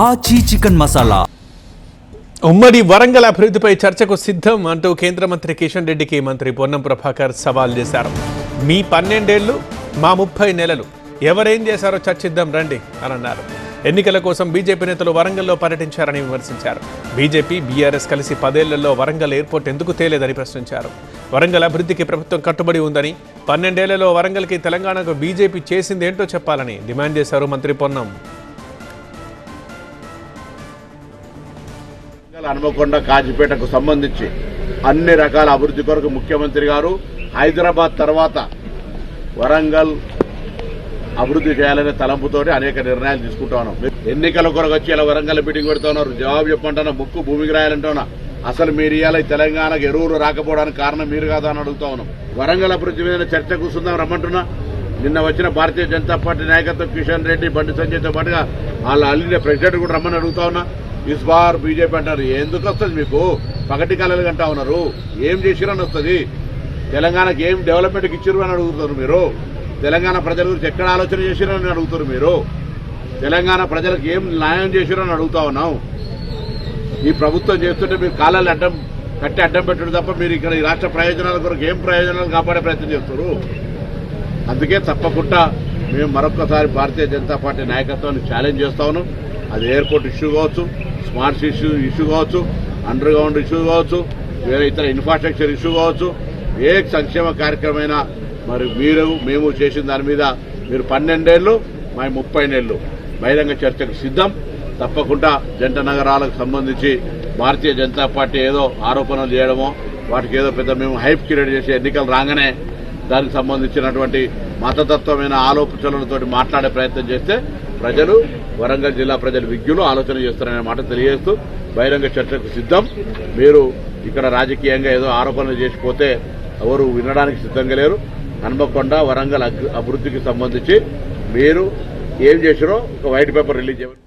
ఆచి చికెన్ మసాలా. ఉమ్మడి వరంగల్ అభివృద్ధిపై చర్చకు సిద్ధం అంటూ కేంద్ర మంత్రి కిషన్ రెడ్డికి మంత్రి పొన్నం ప్రభాకర్ సవాల్ చేశారు. మీ 12 ఏళ్లు మా 30 నెలలు ఎవరేం చేశారో చర్చిద్దాం రండి అని అన్నారు. ఎన్నికల కోసం బీజేపీ నేతలు వరంగల్లో పర్యటించారని విమర్శించారు. బీజేపీ బీఆర్ఎస్ కలిసి 10 ఏళ్లలో వరంగల్ ఎయిర్పోర్ట్ ఎందుకు తేలేదని ప్రశ్నించారు. వరంగల్ అభివృద్ధికి ప్రభుత్వం కట్టుబడి ఉందని, 12 ఏళ్లలో వరంగల్కి తెలంగాణకు బీజేపీ చేసిందేంటో చెప్పాలని డిమాండ్ చేశారు మంత్రి పొన్నం. హనుమకొండ కాజీపేటకు సంబంధించి అన్ని రకాల అభివృద్ధి కొరకు ముఖ్యమంత్రి గారు హైదరాబాద్ తర్వాత వరంగల్ అభివృద్ధి చేయాలనే తలంపుతోటి అనేక నిర్ణయాలు తీసుకుంటా ఉన్నాం. ఎన్నికల కొరకు వచ్చి ఇలా వరంగల్ మీటింగ్ పెడతా ఉన్నారు. జవాబు చెప్పంటున్నా, ముక్కు భూమికి రాయాలంటున్నా. అసలు మీరు ఇవాళ తెలంగాణకు ఎరువులు రాకపోవడానికి కారణం మీరు కాదా అని అడుగుతా ఉన్నాం. వరంగల్ అభివృద్ధి మీద చర్చ కూర్చుందాం రమ్మంటున్నా. నిన్న వచ్చిన భారతీయ జనతా పార్టీ నాయకత్వం కిషన్ రెడ్డి, బండి సంజయ్తో పాటుగా వాళ్ళ అల్లిన ప్రెసిడెంట్ కూడా రమ్మని అడుగుతా ఉన్నా. ఇస్ బార్ బీజేపీ అంటారు. ఎందుకు వస్తుంది మీకు? పగటి కళలు గంటా ఉన్నారు. ఏం చేసిరని వస్తుంది? తెలంగాణకి ఏం డెవలప్మెంట్కి ఇచ్చిరు అని అడుగుతారు మీరు. తెలంగాణ ప్రజల గురించి ఎక్కడ ఆలోచన చేసిరని అడుగుతారు మీరు. తెలంగాణ ప్రజలకు ఏం న్యాయం చేసిరని అడుగుతా ఉన్నాం. ఈ ప్రభుత్వం చేస్తుంటే మీరు కాలాలు అడ్డం పెట్టడం తప్ప మీరు ఇక్కడ ఈ రాష్ట్ర ప్రయోజనాల కొరకు ఏం ప్రయోజనాలు కాపాడే ప్రయత్నం చేస్తారు. అందుకే తప్పకుండా మేము మరొకసారి భారతీయ జనతా పార్టీ నాయకత్వాన్ని ఛాలెంజ్ చేస్తా ఉన్నాం. అది ఎయిర్పోర్ట్ ఇష్యూ కావచ్చు, స్మార్ట్ సిటీ ఇష్యూ కావచ్చు, అండర్ గ్రౌండ్ ఇష్యూ కావచ్చు, వేరే ఇతర ఇన్ఫ్రాస్ట్రక్చర్ ఇష్యూ కావచ్చు, ఏ సంక్షేమ కార్యక్రమమైనా మరి మేము చేసిన దాని మీద మీరు 12 ఏళ్ళు మా 30 ఏళ్ళు బహిరంగ చర్చకు సిద్ధం. తప్పకుండా జంట నగరాలకు సంబంధించి భారతీయ జనతా పార్టీ ఏదో ఆరోపణలు చేయడమో, వాటికి ఏదో పెద్ద మేము హైప్ క్రియేట్ చేసి ఎన్నికలు రాగానే దానికి సంబంధించినటువంటి మతతత్వమైన ఆలోచనలతో మాట్లాడే ప్రయత్నం చేస్తే ప్రజలు, వరంగల్ జిల్లా ప్రజలు విజ్ఞులు ఆలోచన చేస్తారనే మాట తెలియజేస్తూ బహిరంగ చర్చకు సిద్ధం. మీరు ఇక్కడ రాజకీయంగా ఏదో ఆరోపణలు చేసిపోతే ఎవరు వినడానికి సిద్ధంగా లేరు. హన్మకొండ వరంగల్ అభివృద్ధికి సంబంధించి మీరు ఏం చేసిరో ఒక వైట్ పేపర్ రిలీజ్ చేయండి.